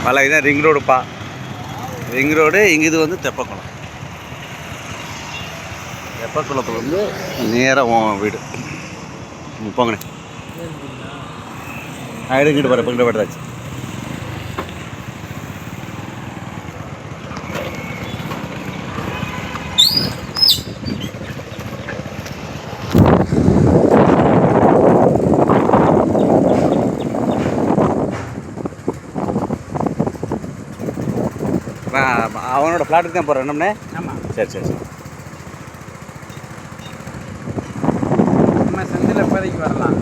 பல இதான் ring ரோடுப்பா. Ring road. இங்கே இது வந்து தெப்பக்குளம். தெப்பக்குளத்தில் வந்து நேராக வீடு. போங்கண்ணே. எடுக்கிட்டு போகிறேன். இப்போ பட்டாச்சு. அவனோட ஃப்ளாட்டுக்கு தான் போகிறேன். என்னம்னே? ஆமாம். சரி சரி சரி. நம்ம செந்தில் இப்போதைக்கு வரலாம்.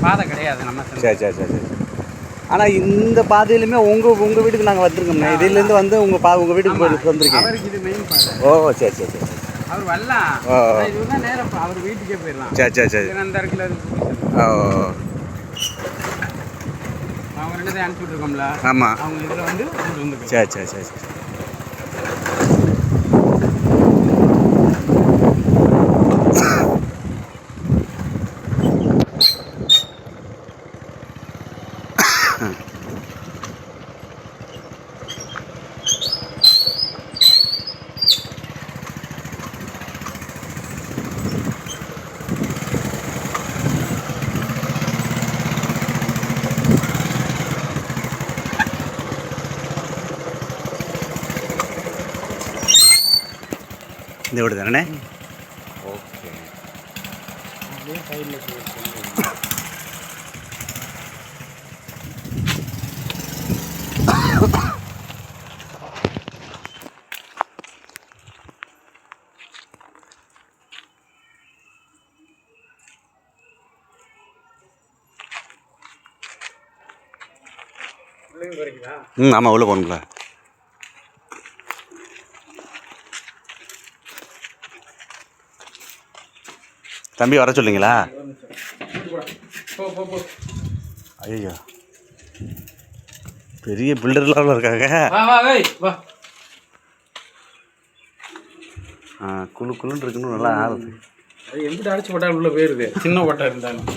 பாதை கிடையாது நம்ம. சரி சரி சரி சரி. ஆனால் இந்த பாதையிலுமே உங்கள் வீட்டுக்கு நாங்கள் வந்துருக்கோம்ண்ணே. இதுலேருந்து வந்து உங்கள் வீட்டுக்கு வந்திருக்கேன். அவருக்கு இது மெயின் பாதை. ஓ சரி சரி சரி. அவர் வரலாம். இதுதான் நேரம் அவர் வீட்டுக்கே போயிடலாம். சரி சரி சரி. அந்த இடத்துல ஓ அவங்க ரெண்டு தான் அனுப்பிச்சு விட்ருக்கோம்ல. ஆமாம். அவங்க இதில் வந்து சரி சரி சரி சரி. இந்த வீடு தானே? ஓகே. ஆமாம். உள்ள போகணுங்களா? தம்பி வர சொல்லிங்களா? ஐயோ, பெரிய பில்டர்லாம் இருக்காங்க. குழு குழுன்னு இருக்குன்னு நல்லா ஆகுது. அது எங்கிட்ட அடிச்சு போட்டால் உள்ள போயிருது. சின்ன ஓட்டை இருந்தாலும்